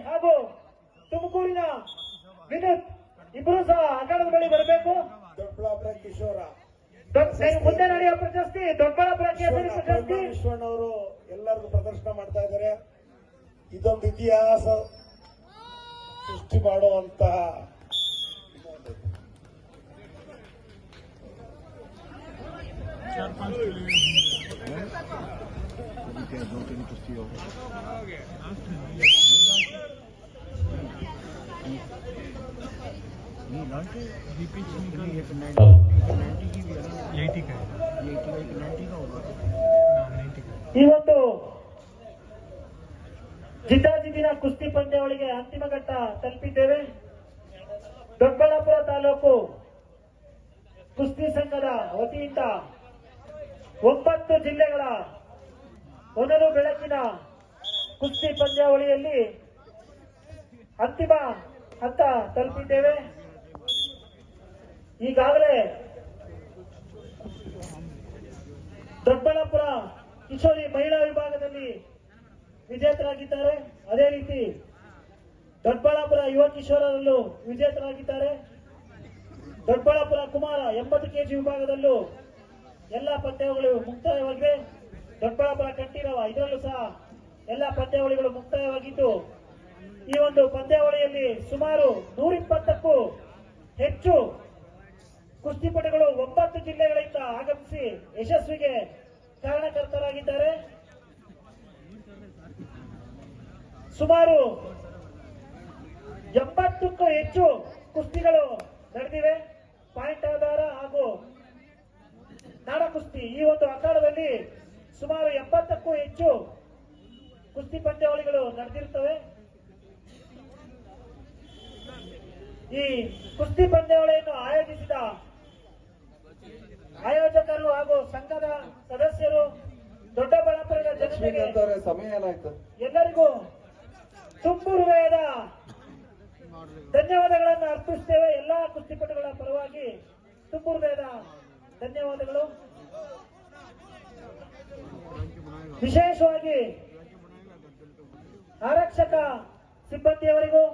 ಹಾಗೂ ತುಮಕೂರಿನ ವಿನೋದ್ ಇಬ್ಬರು ಸಹ ಅಖಾಡದ ಬಳಿ ಬರಬೇಕು. ದೊಡ್ಡಬಳ್ಳಾಪುರ ಕಿಶೋರ ಮುಂದೆ ನಡೆಯುವ ಪ್ರಶಸ್ತಿ ದೊಡ್ಡಬಳ್ಳಾಪುರ ಕೇಸರಿ ಪ್ರಶಸ್ತಿ ವಿಶ್ವಣ್ಣವರು ಎಲ್ಲರಿಗೂ ಪ್ರದರ್ಶನ ಮಾಡ್ತಾ ಇದ್ದಾರೆ. ಇದೊಂದು ಇತಿಹಾಸ ಸೃಷ್ಟಿ ಮಾಡುವಂತಹ ಈ ಒಂದು ಜಿದ್ದಾಜಿದ್ದಿನ ಕುಸ್ತಿ ಪಂದ್ಯಾವಳಿಗೆ ಅಂತಿಮ ಘಟ್ಟ ತಲುಪಿದ್ದೇವೆ. ದೊಡ್ಡಬಳ್ಳಾಪುರ ತಾಲೂಕು ಕುಸ್ತಿ ಸಂಘದ ವತಿಯಿಂದ 9 ಜಿಲ್ಲೆಗಳ ಹೊನಲು ಬೆಳಕಿನ ಕುಸ್ತಿ ಪಂದ್ಯಾವಳಿಯಲ್ಲಿ ಅಂತಿಮ ಹಂತ ತಲುಪಿದ್ದೇವೆ. ಈಗಾಗಲೇ ದೊಡ್ಡಬಳ್ಳಾಪುರ ಕಿಶೋರಿ ಮಹಿಳಾ ವಿಭಾಗದಲ್ಲಿ ವಿಜೇತರಾಗಿದ್ದಾರೆ. ಅದೇ ರೀತಿ ದೊಡ್ಡಬಳ್ಳಾಪುರ ಯುವ ಕಿಶೋರರಲ್ಲೂ ವಿಜೇತರಾಗಿದ್ದಾರೆ. ದೊಡ್ಡಬಳ್ಳಾಪುರ ಕುಮಾರ 80 ಕೆಜಿ ವಿಭಾಗದಲ್ಲೂ ಎಲ್ಲ ಪಂದ್ಯಾವಳಿಗಳು ಮುಕ್ತಾಯವಾಗಿವೆ. ದೊಡ್ಡಬಳ್ಳಾಪುರ ಕಂಠೀರವ ಇದರಲ್ಲೂ ಸಹ ಎಲ್ಲ ಪಂದ್ಯಾವಳಿಗಳು ಮುಕ್ತಾಯವಾಗಿದ್ದು, ಈ ಒಂದು ಪಂದ್ಯಾವಳಿಯಲ್ಲಿ ಸುಮಾರು 120ಕ್ಕೂ ಹೆಚ್ಚು ಕುಸ್ತಿಪಟುಗಳು 9 ಜಿಲ್ಲೆಗಳಿಂದ ಆಗಮಿಸಿ ಯಶಸ್ವಿಗೆ ಕಾರಣಕರ್ತರಾಗಿದ್ದಾರೆ. ಸುಮಾರು 80ಕ್ಕೂ ಹೆಚ್ಚು ಕುಸ್ತಿಗಳು ನಡೆದಿವೆ. ಪಾಯಿಂಟ್ ಆಧಾರ ಹಾಗೂ ನಾಡ ಕುಸ್ತಿ ಈ ಒಂದು ಅಖಾಡದಲ್ಲಿ ಸುಮಾರು 70ಕ್ಕೂ ಹೆಚ್ಚು ಕುಸ್ತಿ ಪಂದ್ಯಾವಳಿಗಳು ನಡೆದಿರುತ್ತವೆ. ಈ ಕುಸ್ತಿ ಪಂದ್ಯಾವಳಿಯನ್ನು ಆಯೋಜಿಸಿದ ಆಯೋಜಕರು ಹಾಗೂ ಸಂಘದ ಸದಸ್ಯರು, ದೊಡ್ಡಬಳ್ಳಾಪುರದ ಜನತೆಗೆ ಎಲ್ಲರಿಗೂ ತುಂಬು ಹೃದಯದ ಧನ್ಯವಾದಗಳನ್ನು ಅರ್ಪಿಸುತ್ತೇವೆ. ಎಲ್ಲಾ ಕುಸ್ತಿಪಟುಗಳ ಪರವಾಗಿ ತುಂಬು ಹೃದಯದ ಧನ್ಯವಾದಗಳು. ವಿಶೇಷವಾಗಿ ಆರಕ್ಷಕ ಸಿಬ್ಬಂದಿಯವರಿಗೂ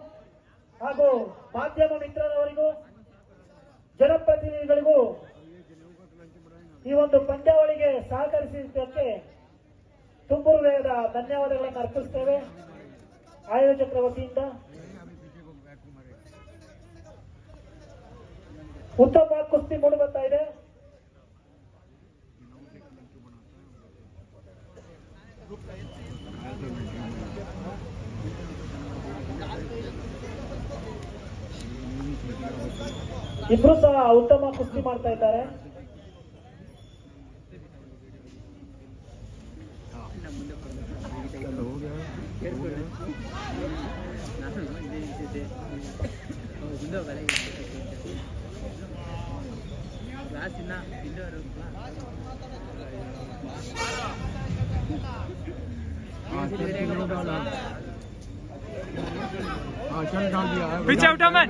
ಹಾಗೂ ಮಾಧ್ಯಮ ಮಿತ್ರರವರಿಗೂ ಜನಪ್ರತಿನಿಧಿಗಳಿಗೂ ಈ ಒಂದು ಪಂದ್ಯಾವಳಿಗೆ ಸಹಕರಿಸಿದ್ದಕ್ಕೆ ತುಂಬು ಹೃದಯದ ಧನ್ಯವಾದಗಳನ್ನು ಅರ್ಪಿಸುತ್ತೇವೆ ಆಯೋಜಕರ ವತಿಯಿಂದ. ಉತ್ತಮ ಕುಸ್ತಿ ಮೂಡಿಬರ್ತಾ ಇದೆ. ಇಬ್ರು ಸಹ ಉತ್ತಮ ಕುಸ್ತಿ ಮಾಡ್ತಾ ಇದ್ದಾರೆ. पीछे उठा मैं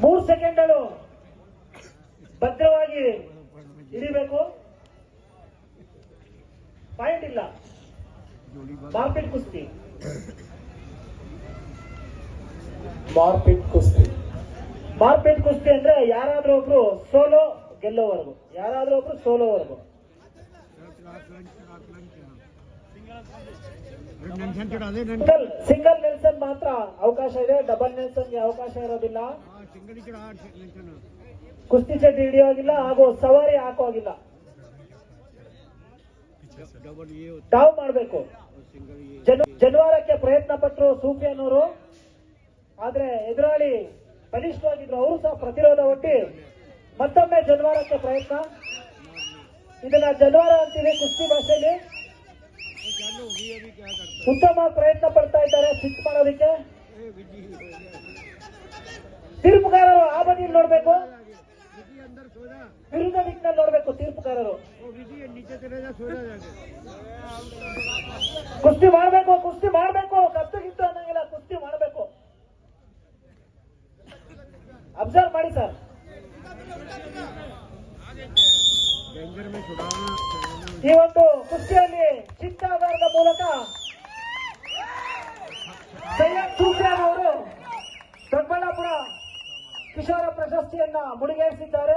ಮೂರು ಸೆಕೆಂಡ್ಗಳು ಭದ್ರವಾಗಿ ಹಿಡಿಬೇಕು. ಪಾಯಿಂಟ್ ಇಲ್ಲ. ಮಾರ್ಪಿಟ್ ಕುಸ್ತಿ ಮಾರ್ಪಿಟ್ ಕುಸ್ತಿ ಅಂದ್ರೆ ಯಾರಾದ್ರೂ ಒಬ್ರು ಸೋಲೋ ಗೆಲ್ಲೋವರೆಗೂ, ಯಾರಾದ್ರೂ ಒಬ್ರು ಸೋಲೋವರೆಗೂ. ಸಿಂಗಲ್ ನೆಲ್ಸನ್ ಮಾತ್ರ ಅವಕಾಶ ಇದೆ, ಡಬಲ್ ನೆಲ್ಸನ್ಗೆ ಅವಕಾಶ ಇರೋದಿಲ್ಲ. ಕುಸ್ತಿ ಚಡ್ಡಿ ಹಿಡಿಯೋಗಿಲ್ಲ ಹಾಗೂ ಸವಾರಿ ಹಾಕೋಗಿಲ್ಲ. ತಾವು ಮಾಡಬೇಕು. ಜನವಾರಕ್ಕೆ ಪ್ರಯತ್ನ ಪಟ್ಟರು ಸೂಫಿಯಾನ್ ಅವರು, ಆದ್ರೆ ಎದುರಾಳಿ ಬಲಿಷ್ಠವಾಗಿದ್ರು. ಅವರು ಸಹ ಪ್ರತಿರೋಧ ಒಡ್ಡಿ ಮತ್ತೊಮ್ಮೆ ಜನವಾರಕ್ಕೆ ಪ್ರಯತ್ನ. ಇದನ್ನ ಜನವಾರ ಅಂತೀವಿ ಕುಸ್ತಿ ಭಾಷೆಯಲ್ಲಿ. ಉತ್ತಮ ಪ್ರಯತ್ನ ಪಡ್ತಾ ಇದ್ದಾರೆ ಸಿಟ್ ಮಾಡೋದಕ್ಕೆ. ತೀರ್ಪುಗಾರರು ಆ ಬದಿಯಲ್ಲಿ ನೋಡ್ಬೇಕು, ವಿರುದ್ಧ ದಿಕ್ಕಿನಲ್ಲಿ ನೋಡ್ಬೇಕು ತೀರ್ಪುಗಾರರು. ಕುಸ್ತಿ ಮಾಡಬೇಕು, ಕುಸ್ತಿ ಮಾಡಬೇಕು, ಕತ್ತು ಗಿತ್ತು ಅನ್ನಂಗಿಲ್ಲ, ಕುಸ್ತಿ ಮಾಡಬೇಕು. ಅಬ್ಸರ್ವ್ ಮಾಡಿ ಸರ್. ಈ ಒಂದು ಕುಸ್ತಿಯಲ್ಲಿ ಚಿತ್ತಾಧಾರದ ಮೂಲಕ ಸೈಯದ್ ಸೂಫಿಯಾನ್ ಅವರು ದೊಡ್ಡಬಳ್ಳಾಪುರ ಕಿಶೋರ ಪ್ರಶಸ್ತಿಯನ್ನ ಮುಡಿಗೇರಿಸಿದ್ದಾರೆ.